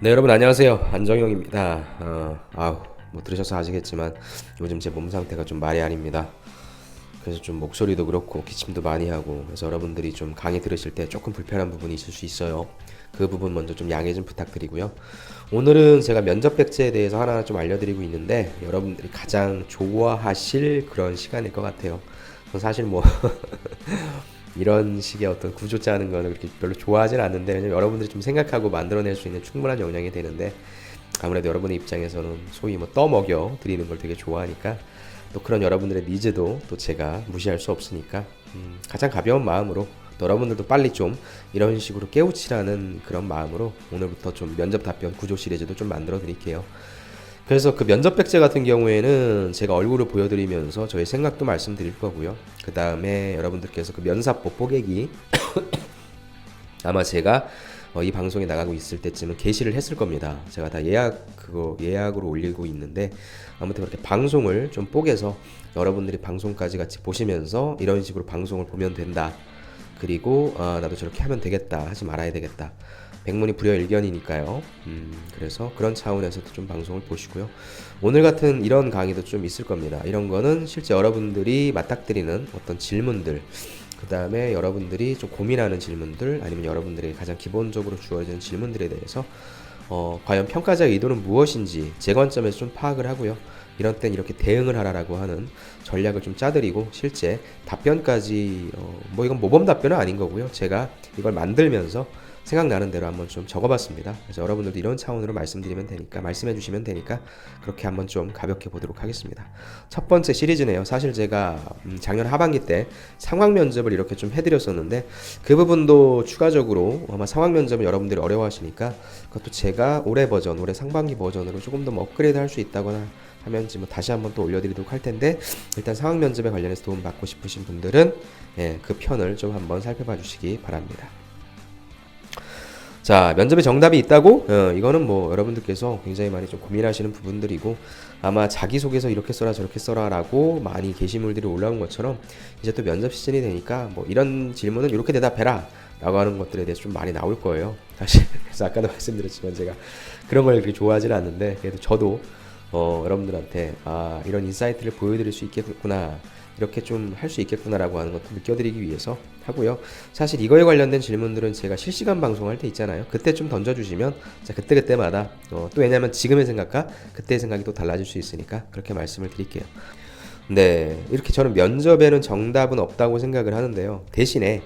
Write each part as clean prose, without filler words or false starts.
네, 여러분 안녕하세요. 안정영입니다. 뭐 들으셔서 아시겠지만 요즘 제 몸 상태가 좀 말이 아닙니다. 그래서 좀 목소리도 그렇고 기침도 많이 하고, 그래서 여러분들이 좀 강의 들으실 때 조금 불편한 부분이 있을 수 있어요. 그 부분 먼저 좀 양해 좀 부탁드리고요. 오늘은 제가 면접 백제에 대해서 하나 좀 알려드리고 있는데, 여러분들이 가장 좋아하실 그런 시간일 것 같아요. 사실 뭐 이런 식의 어떤 구조 짜는 거는 그렇게 별로 좋아하진 않는데, 왜냐면 여러분들이 좀 생각하고 만들어낼 수 있는 충분한 역량이 되는데, 아무래도 여러분의 입장에서는 소위 뭐 떠먹여 드리는 걸 되게 좋아하니까, 또 그런 여러분들의 니즈도 또 제가 무시할 수 없으니까, 가장 가벼운 마음으로, 또 여러분들도 빨리 좀 이런 식으로 깨우치라는 그런 마음으로 오늘부터 좀 면접 답변 구조 시리즈도 좀 만들어 드릴게요. 그래서 그 면접 백제 같은 경우에는 제가 얼굴을 보여드리면서 저의 생각도 말씀드릴 거고요. 그 다음에 여러분들께서 그 면사포 뽀개기 아마 제가 이 방송에 나가고 있을 때쯤은 게시를 했을 겁니다. 제가 다 예약으로 올리고 있는데, 아무튼 그렇게 방송을 좀 뽀개서 여러분들이 방송까지 같이 보시면서 이런 식으로 방송을 보면 된다. 그리고 나도 저렇게 하면 되겠다, 하지 말아야 되겠다, 백문이 불여일견이니까요. 그래서 그런 차원에서도 좀 방송을 보시고요. 오늘 같은 이런 강의도 좀 있을 겁니다. 이런 거는 실제 여러분들이 맞닥뜨리는 어떤 질문들, 그 다음에 여러분들이 좀 고민하는 질문들, 아니면 여러분들에게 가장 기본적으로 주어지는 질문들에 대해서 과연 평가자의 의도는 무엇인지 제 관점에서 좀 파악을 하고요. 이런 땐 이렇게 대응을 하라라고 하는 전략을 좀 짜드리고, 실제 답변까지 뭐 이건 모범 답변은 아닌 거고요. 제가 이걸 만들면서 생각나는 대로 한번 좀 적어봤습니다. 그래서 여러분들도 이런 차원으로 말씀해 주시면 되니까 그렇게 한번 좀 가볍게 보도록 하겠습니다. 첫 번째 시리즈네요. 사실 제가 작년 하반기 때 상황 면접을 이렇게 좀 해드렸었는데, 그 부분도 추가적으로 아마 상황 면접을 여러분들이 어려워하시니까 그것도 제가 올해 상반기 버전으로 조금 더 뭐 업그레이드 할 수 있다거나 하면 뭐 다시 한번 또 올려드리도록 할 텐데, 일단 상황 면접에 관련해서 도움 받고 싶으신 분들은 그 편을 좀 한번 살펴봐 주시기 바랍니다. 자, 면접에 정답이 있다고? 이거는 뭐 여러분들께서 굉장히 많이 좀 고민하시는 부분들이고, 아마 자기소개서 이렇게 써라 저렇게 써라 라고 많이 게시물들이 올라온 것처럼, 이제 또 면접 시즌이 되니까 뭐 이런 질문은 이렇게 대답해라 라고 하는 것들에 대해서 좀 많이 나올 거예요, 사실. 그래서 아까도 말씀드렸지만 제가 그런 걸 그렇게 좋아하지는 않는데, 그래도 저도 여러분들한테 이런 인사이트를 보여드릴 수 있겠구나, 이렇게 좀 할 수 있겠구나라고 하는 것도 느껴드리기 위해서 하고요. 사실 이거에 관련된 질문들은 제가 실시간 방송할 때 있잖아요. 그때 좀 던져주시면 그때그때마다 또, 왜냐면 지금의 생각과 그때의 생각이 또 달라질 수 있으니까 그렇게 말씀을 드릴게요. 네, 이렇게 저는 면접에는 정답은 없다고 생각을 하는데요. 대신에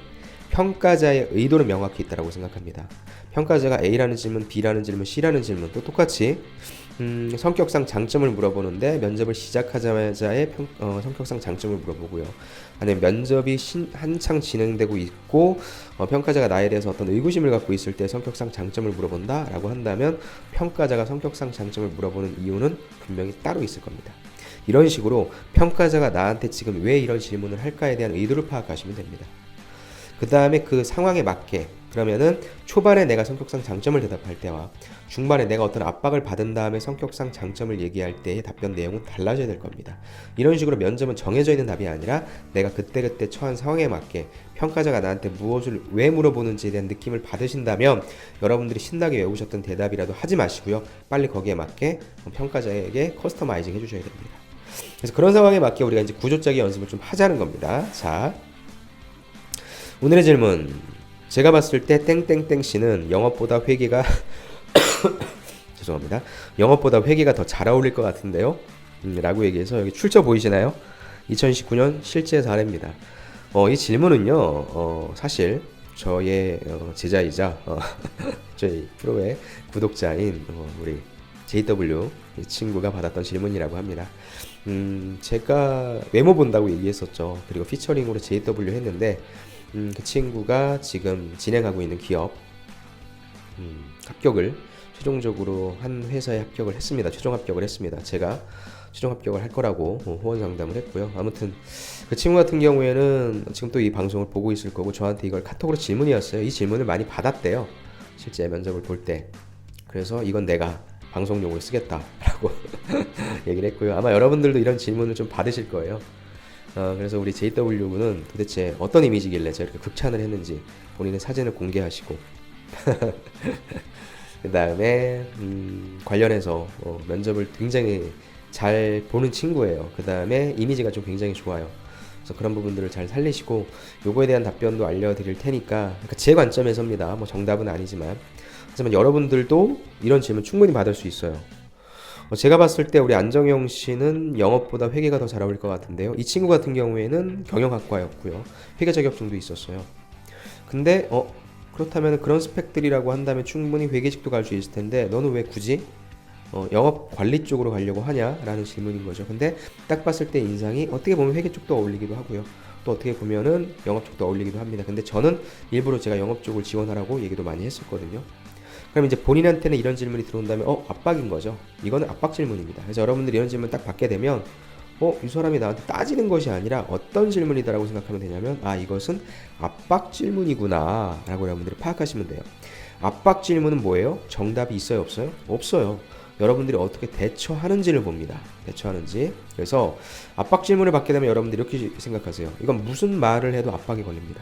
평가자의 의도는 명확히 있다고 생각합니다. 평가자가 A라는 질문, B라는 질문, C라는 질문 또 똑같이 성격상 장점을 물어보는데, 면접을 시작하자마자의 성격상 장점을 물어보고요. 아니면 면접이 한창 진행되고 있고 평가자가 나에 대해서 어떤 의구심을 갖고 있을 때 성격상 장점을 물어본다 라고 한다면, 평가자가 성격상 장점을 물어보는 이유는 분명히 따로 있을 겁니다. 이런 식으로 평가자가 나한테 지금 왜 이런 질문을 할까에 대한 의도를 파악하시면 됩니다. 그 다음에 그 상황에 맞게, 그러면은 초반에 내가 성격상 장점을 대답할 때와 중반에 내가 어떤 압박을 받은 다음에 성격상 장점을 얘기할 때의 답변 내용은 달라져야 될 겁니다. 이런 식으로 면접은 정해져 있는 답이 아니라 내가 그때그때 처한 상황에 맞게 평가자가 나한테 무엇을 왜 물어보는지에 대한 느낌을 받으신다면, 여러분들이 신나게 외우셨던 대답이라도 하지 마시고요. 빨리 거기에 맞게 평가자에게 커스터마이징 해주셔야 됩니다. 그래서 그런 상황에 맞게 우리가 이제 구조짜기 연습을 좀 하자는 겁니다. 자, 오늘의 질문. 제가 봤을 때 땡땡땡 씨는 영업보다 회계가 죄송합니다. 영업보다 회계가 더 잘 어울릴 것 같은데요. 라고 얘기해서, 여기 출처 보이시나요? 2019년 실제 사례입니다. 이 질문은요, 사실 저의 제자이자 저희 프로의 구독자인 우리 JW 이 친구가 받았던 질문이라고 합니다. 제가 외모 본다고 얘기했었죠. 그리고 피처링으로 JW 했는데, 그 친구가 지금 진행하고 있는 기업 합격을 최종적으로 한 회사에 합격을 했습니다. 최종 합격을 했습니다. 제가 최종 합격을 할 거라고 후원 상담을 했고요. 아무튼 그 친구 같은 경우에는 지금 또 이 방송을 보고 있을 거고, 저한테 이걸 카톡으로 질문이 왔어요. 이 질문을 많이 받았대요, 실제 면접을 볼 때. 그래서 이건 내가 방송용으로 쓰겠다라고 얘기를 했고요. 아마 여러분들도 이런 질문을 좀 받으실 거예요. 그래서 우리 JW는 도대체 어떤 이미지길래 저렇게 극찬을 했는지 본인의 사진을 공개하시고 그 다음에 관련해서 면접을 굉장히 잘 보는 친구예요. 그 다음에 이미지가 좀 굉장히 좋아요. 그래서 그런 부분들을 잘 살리시고 요거에 대한 답변도 알려드릴 테니까, 그러니까 제 관점에서입니다. 뭐 정답은 아니지만, 하지만 여러분들도 이런 질문 충분히 받을 수 있어요. 제가 봤을 때 우리 안정영 씨는 영업보다 회계가 더 잘 어울릴 것 같은데요. 이 친구 같은 경우에는 경영학과였고요. 회계 자격증도 있었어요. 근데 그렇다면 그런 스펙들이라고 한다면 충분히 회계직도 갈 수 있을 텐데 너는 왜 굳이 영업 관리 쪽으로 가려고 하냐라는 질문인 거죠. 근데 딱 봤을 때 인상이 어떻게 보면 회계 쪽도 어울리기도 하고요. 또 어떻게 보면은 영업 쪽도 어울리기도 합니다. 근데 저는 일부러 제가 영업 쪽을 지원하라고 얘기도 많이 했었거든요. 그럼 이제 본인한테는 이런 질문이 들어온다면 압박인 거죠. 이거는 압박 질문입니다. 그래서 여러분들이 이런 질문 딱 받게 되면 이 사람이 나한테 따지는 것이 아니라 어떤 질문이다라고 생각하면 되냐면, 이것은 압박 질문이구나 라고 여러분들이 파악하시면 돼요. 압박 질문은 뭐예요? 정답이 있어요, 없어요? 없어요. 여러분들이 어떻게 대처하는지를 봅니다. 대처하는지. 그래서 압박 질문을 받게 되면 여러분들이 이렇게 생각하세요. 이건 무슨 말을 해도 압박이 걸립니다.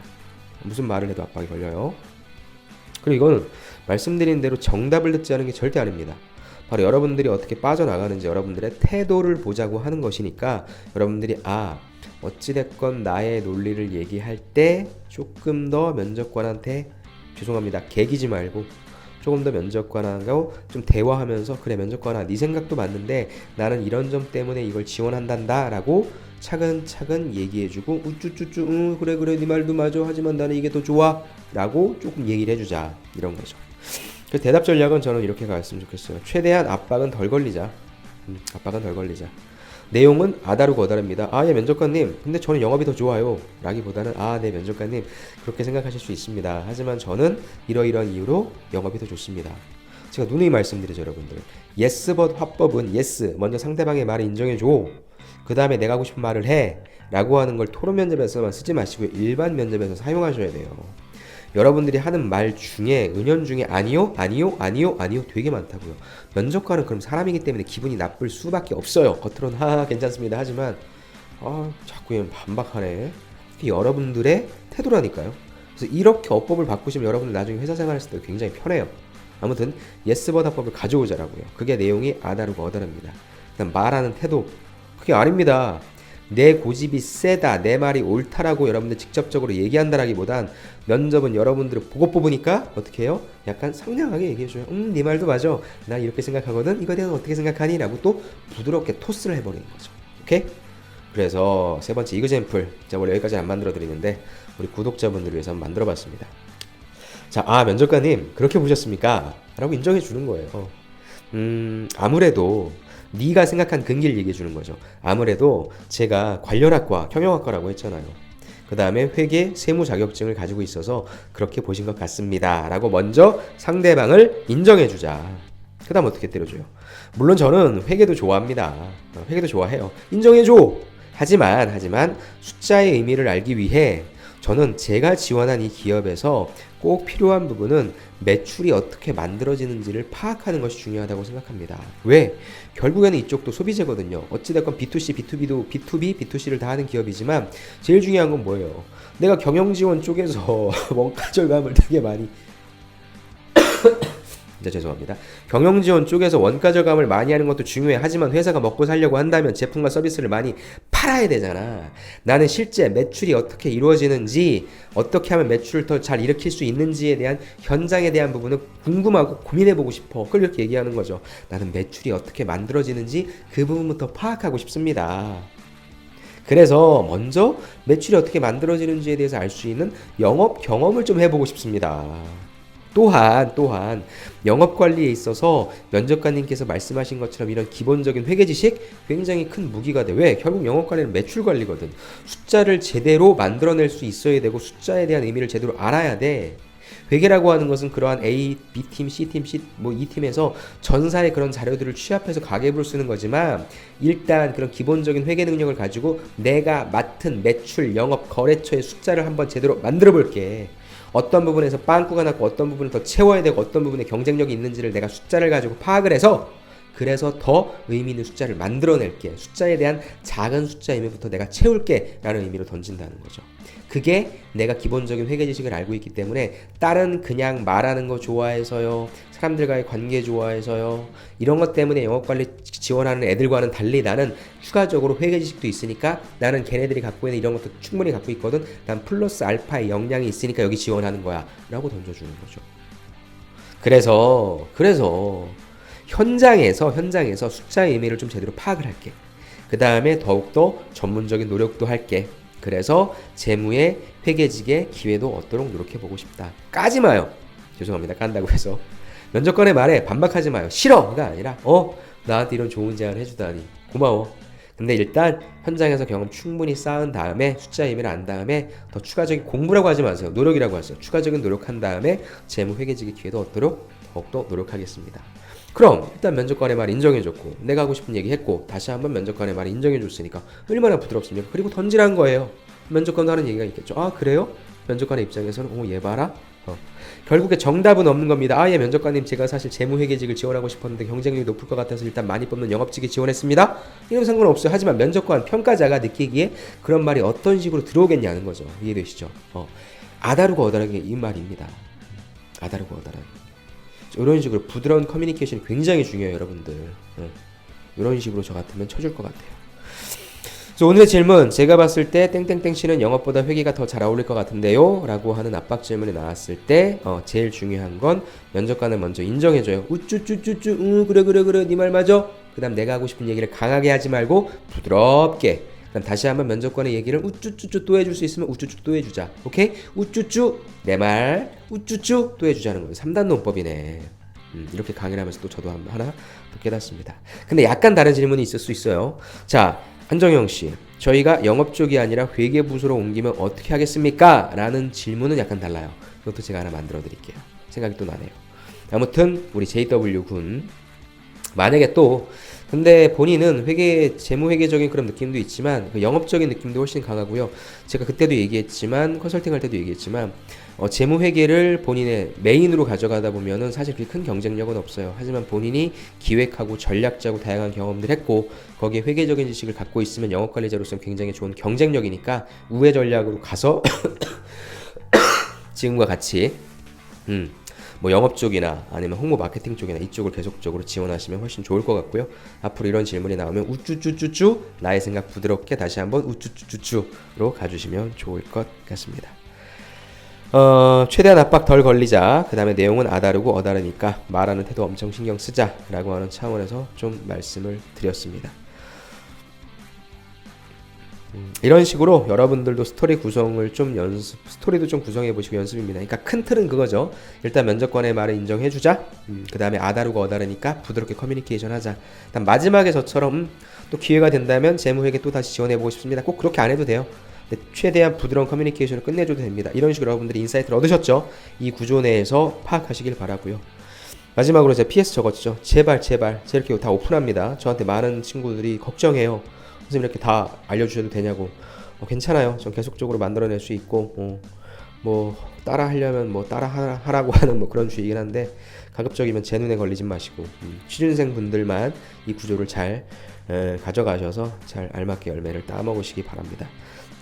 무슨 말을 해도 압박이 걸려요. 그리고 이거는 말씀드린 대로 정답을 듣지 않은 게 절대 아닙니다. 바로 여러분들이 어떻게 빠져나가는지 여러분들의 태도를 보자고 하는 것이니까, 여러분들이 어찌됐건 나의 논리를 얘기할 때 조금 더 면접관한테, 죄송합니다, 개기지 말고 조금 더 면접관하고 좀 대화하면서, 그래 면접관아 네 생각도 맞는데 나는 이런 점 때문에 이걸 지원한단다 라고 차근차근 얘기해주고, 우쭈쭈쭈 그래 네 말도 맞아, 하지만 나는 이게 더 좋아 라고 조금 얘기를 해주자, 이런 거죠. 그 대답 전략은 저는 이렇게 갔으면 좋겠어요. 최대한 압박은 덜 걸리자. 압박은 덜 걸리자. 내용은 아다르고 어다릅니다. 예 면접관님, 근데 저는 영업이 더 좋아요 라기보다는 네 면접관님 그렇게 생각하실 수 있습니다. 하지만 저는 이러이러한 이유로 영업이 더 좋습니다. 제가 누누이 말씀드리죠, 여러분들. yes but 화법은 yes, 먼저 상대방의 말을 인정해줘, 그 다음에 내가 하고 싶은 말을 해 라고 하는 걸 토론 면접에서만 쓰지 마시고 일반 면접에서 사용하셔야 돼요. 여러분들이 하는 말 중에, 은연중에 아니요 되게 많다고요. 면접관은 그럼 사람이기 때문에 기분이 나쁠 수밖에 없어요. 겉으로는 괜찮습니다 하지만 자꾸 반박하네. 그게 여러분들의 태도라니까요. 그래서 이렇게 어법을 바꾸시면 여러분들 나중에 회사 생활했을 때 굉장히 편해요. 아무튼 예스 버다법을 가져오자라고요. 그게 내용이 아다르고 어다릅니다. 일단 말하는 태도, 그게 아닙니다. 내 고집이 세다, 내 말이 옳다라고 여러분들 직접적으로 얘기한다라기보단, 면접은 여러분들을 보고 뽑으니까 어떻게 해요? 약간 상냥하게 얘기해줘요. 네 말도 맞아, 나 이렇게 생각하거든, 이거에 대해서 어떻게 생각하니? 라고 또 부드럽게 토스를 해버리는 거죠. 오케이? 그래서 세 번째 이그젬플, 제가 원래 여기까지 안 만들어 드리는데 우리 구독자분들을 위해서 한번 만들어 봤습니다. 자, 면접관님 그렇게 보셨습니까? 라고 인정해 주는 거예요. 아무래도 네가 생각한 근기를 얘기해 주는 거죠. 아무래도 제가 관련학과, 경영학과라고 했잖아요. 그 다음에 회계, 세무 자격증을 가지고 있어서 그렇게 보신 것 같습니다 라고 먼저 상대방을 인정해 주자. 그 다음 어떻게 때려줘요? 물론 저는 회계도 좋아합니다. 회계도 좋아해요. 인정해 줘! 하지만 숫자의 의미를 알기 위해 저는 제가 지원한 이 기업에서 꼭 필요한 부분은 매출이 어떻게 만들어지는지를 파악하는 것이 중요하다고 생각합니다. 왜? 결국에는 이쪽도 소비재거든요. 어찌됐건 B2C, B2B도 B2B, B2C를 다 하는 기업이지만 제일 중요한 건 뭐예요? 내가 경영지원 쪽에서 원가 절감을 되게 많이 죄송합니다. 경영지원 쪽에서 원가 절감을 많이 하는 것도 중요해. 하지만 회사가 먹고 살려고 한다면 제품과 서비스를 많이 팔아야 되잖아. 나는 실제 매출이 어떻게 이루어지는지, 어떻게 하면 매출을 더 잘 일으킬 수 있는지에 대한 현장에 대한 부분을 궁금하고 고민해보고 싶어. 그걸 이렇게 얘기하는 거죠. 나는 매출이 어떻게 만들어지는지 그 부분부터 파악하고 싶습니다. 그래서 먼저 매출이 어떻게 만들어지는지에 대해서 알 수 있는 영업 경험을 좀 해보고 싶습니다. 또한 영업관리에 있어서 면접관님께서 말씀하신 것처럼 이런 기본적인 회계 지식 굉장히 큰 무기가 돼. 왜? 결국 영업관리는 매출관리거든. 숫자를 제대로 만들어낼 수 있어야 되고 숫자에 대한 의미를 제대로 알아야 돼. 회계라고 하는 것은 그러한 A, B팀, C팀, E팀에서 전사의 그런 자료들을 취합해서 가계부를 쓰는 거지만, 일단 그런 기본적인 회계 능력을 가지고 내가 맡은 매출, 영업, 거래처의 숫자를 한번 제대로 만들어 볼게. 어떤 부분에서 빵꾸가 났고 어떤 부분을 더 채워야 되고 어떤 부분에 경쟁력이 있는지를 내가 숫자를 가지고 파악을 해서 그래서 더 의미 있는 숫자를 만들어낼게. 숫자에 대한 작은 숫자 의미부터 내가 채울게 라는 의미로 던진다는 거죠. 그게 내가 기본적인 회계 지식을 알고 있기 때문에 다른 그냥 말하는 거 좋아해서요, 사람들과의 관계 좋아해서요, 이런 것 때문에 영업관리 지원하는 애들과는 달리 나는 추가적으로 회계 지식도 있으니까 나는 걔네들이 갖고 있는 이런 것도 충분히 갖고 있거든. 난 플러스 알파의 역량이 있으니까 여기 지원하는 거야 라고 던져주는 거죠. 그래서 현장에서 숫자의 의미를 좀 제대로 파악을 할게. 그 다음에 더욱더 전문적인 노력도 할게. 그래서 재무의 회계직의 기회도 얻도록 노력해보고 싶다. 까지 마요. 죄송합니다. 깐다고 해서. 면접관의 말에 반박하지 마요. 싫어가 아니라 나한테 이런 좋은 제안을 해주다니 고마워. 근데 일단 현장에서 경험 충분히 쌓은 다음에 숫자 의미를 안 다음에 더 추가적인 공부라고 하지 마세요. 노력이라고 하세요. 추가적인 노력한 다음에 재무 회계직의 기회도 얻도록 더욱더 노력하겠습니다. 그럼 일단 면접관의 말 인정해줬고 내가 하고 싶은 얘기 했고 다시 한번 면접관의 말 인정해줬으니까 얼마나 부드럽습니까? 그리고 던지란 거예요. 면접관도 하는 얘기가 있겠죠. 아 그래요? 면접관의 입장에서는 얘 봐라. 결국에 정답은 없는 겁니다. 예 면접관님 제가 사실 재무회계직을 지원하고 싶었는데 경쟁력이 높을 것 같아서 일단 많이 뽑는 영업직에 지원했습니다. 이런 상관없어요. 하지만 면접관 평가자가 느끼기에 그런 말이 어떤 식으로 들어오겠냐는 거죠. 이해되시죠? 아다르고 어다르게 이 말입니다. 아다르고 어다르게 이런 식으로 부드러운 커뮤니케이션이 굉장히 중요해요. 여러분들 이런 식으로 저 같으면 쳐줄 것 같아요. 그래서 오늘의 질문, 제가 봤을 때 땡땡땡씨는 영업보다 회계가 더 잘 어울릴 것 같은데요 라고 하는 압박 질문이 나왔을 때 제일 중요한 건 면접관을 먼저 인정해줘요. 우쭈쭈쭈쭈 그래 네 말 맞아. 그 다음 내가 하고 싶은 얘기를 강하게 하지 말고 부드럽게, 그다음 다시 한번 면접관의 얘기를 우쭈쭈쭈 또 해줄 수 있으면 우쭈쭈 또 해주자. 오케이? 우쭈쭈 내 말 우쭈쭈 또 해주자는 거예요. 3단 논법이네. 이렇게 강의를 하면서 또 저도 하나 또 깨닫습니다. 근데 약간 다른 질문이 있을 수 있어요. 자, 한정영 씨, 저희가 영업 쪽이 아니라 회계 부서로 옮기면 어떻게 하겠습니까? 라는 질문은 약간 달라요. 그것도 제가 하나 만들어 드릴게요. 생각이 또 나네요. 아무튼 우리 JW 군 만약에 또 근데 본인은 재무회계적인 그런 느낌도 있지만 그 영업적인 느낌도 훨씬 강하고요. 제가 그때도 얘기했지만 컨설팅할 때도 얘기했지만 재무회계를 본인의 메인으로 가져가다 보면은 사실 그렇게 큰 경쟁력은 없어요. 하지만 본인이 기획하고 전략 짜고 다양한 경험들 했고 거기에 회계적인 지식을 갖고 있으면 영업관리자로서는 굉장히 좋은 경쟁력이니까 우회 전략으로 가서 지금과 같이 뭐 영업 쪽이나 아니면 홍보 마케팅 쪽이나 이쪽을 계속적으로 지원하시면 훨씬 좋을 것 같고요. 앞으로 이런 질문이 나오면 우쭈쭈쭈쭈 나의 생각 부드럽게 다시 한번 우쭈쭈쭈쭈로 가주시면 좋을 것 같습니다. 최대한 압박 덜 걸리자. 그 다음에 내용은 아다르고 어다르니까 말하는 태도 엄청 신경 쓰자 라고 하는 차원에서 좀 말씀을 드렸습니다. 이런 식으로 여러분들도 스토리 구성을 좀 스토리도 좀 구성해 보시고 연습입니다. 그러니까 큰 틀은 그거죠. 일단 면접관의 말을 인정해주자. 그 다음에 아다르고 어다르니까 부드럽게 커뮤니케이션 하자. 일단 마지막에 저처럼 또 기회가 된다면 재무회계 또 다시 지원해보고 싶습니다. 꼭 그렇게 안 해도 돼요. 최대한 부드러운 커뮤니케이션을 끝내줘도 됩니다. 이런 식으로 여러분들이 인사이트를 얻으셨죠? 이 구조 내에서 파악하시길 바라고요. 마지막으로 제가 PS 적었죠. 제발 제가 이렇게 다 오픈합니다. 저한테 많은 친구들이 걱정해요. 선생님 이렇게 다 알려주셔도 되냐고. 괜찮아요. 전 계속적으로 만들어낼 수 있고 뭐 따라 하려면 뭐 따라 하라고 하는 뭐 그런 주의긴 한데 가급적이면 제 눈에 걸리지 마시고 취준생 분들만 이 구조를 잘 가져가셔서 잘 알맞게 열매를 따먹으시기 바랍니다.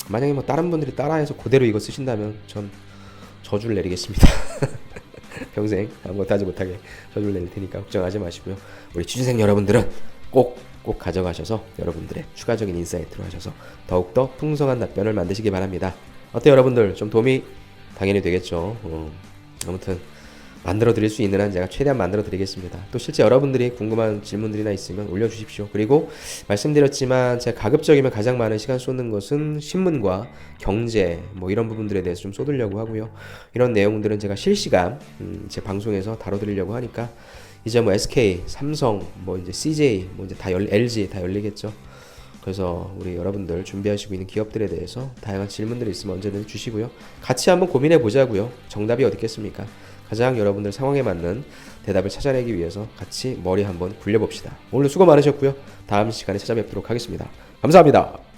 만약에 뭐 다른 분들이 따라해서 그대로 이거 쓰신다면 전 저주를 내리겠습니다. 평생 아무것도 하지 못하게 저주를 내릴 테니까 걱정하지 마시고요. 우리 취준생 여러분들은 꼭 가져가셔서 여러분들의 추가적인 인사이트로 하셔서 더욱더 풍성한 답변을 만드시기 바랍니다. 어때요 여러분들? 좀 도움이 당연히 되겠죠. 아무튼 만들어 드릴 수 있는 한 제가 최대한 만들어 드리겠습니다. 또 실제 여러분들이 궁금한 질문들이나 있으면 올려주십시오. 그리고 말씀드렸지만 제가 가급적이면 가장 많은 시간 쏟는 것은 신문과 경제 뭐 이런 부분들에 대해서 좀 쏟으려고 하고요. 이런 내용들은 제가 실시간 제 방송에서 다뤄드리려고 하니까 이제 뭐 SK, 삼성, 뭐 이제 CJ, 뭐 이제 LG 다 열리겠죠. 그래서 우리 여러분들 준비하시고 있는 기업들에 대해서 다양한 질문들이 있으면 언제든 주시고요. 같이 한번 고민해 보자고요. 정답이 어디 있겠습니까? 가장 여러분들 상황에 맞는 대답을 찾아내기 위해서 같이 머리 한번 굴려봅시다. 오늘 수고 많으셨고요. 다음 시간에 찾아뵙도록 하겠습니다. 감사합니다.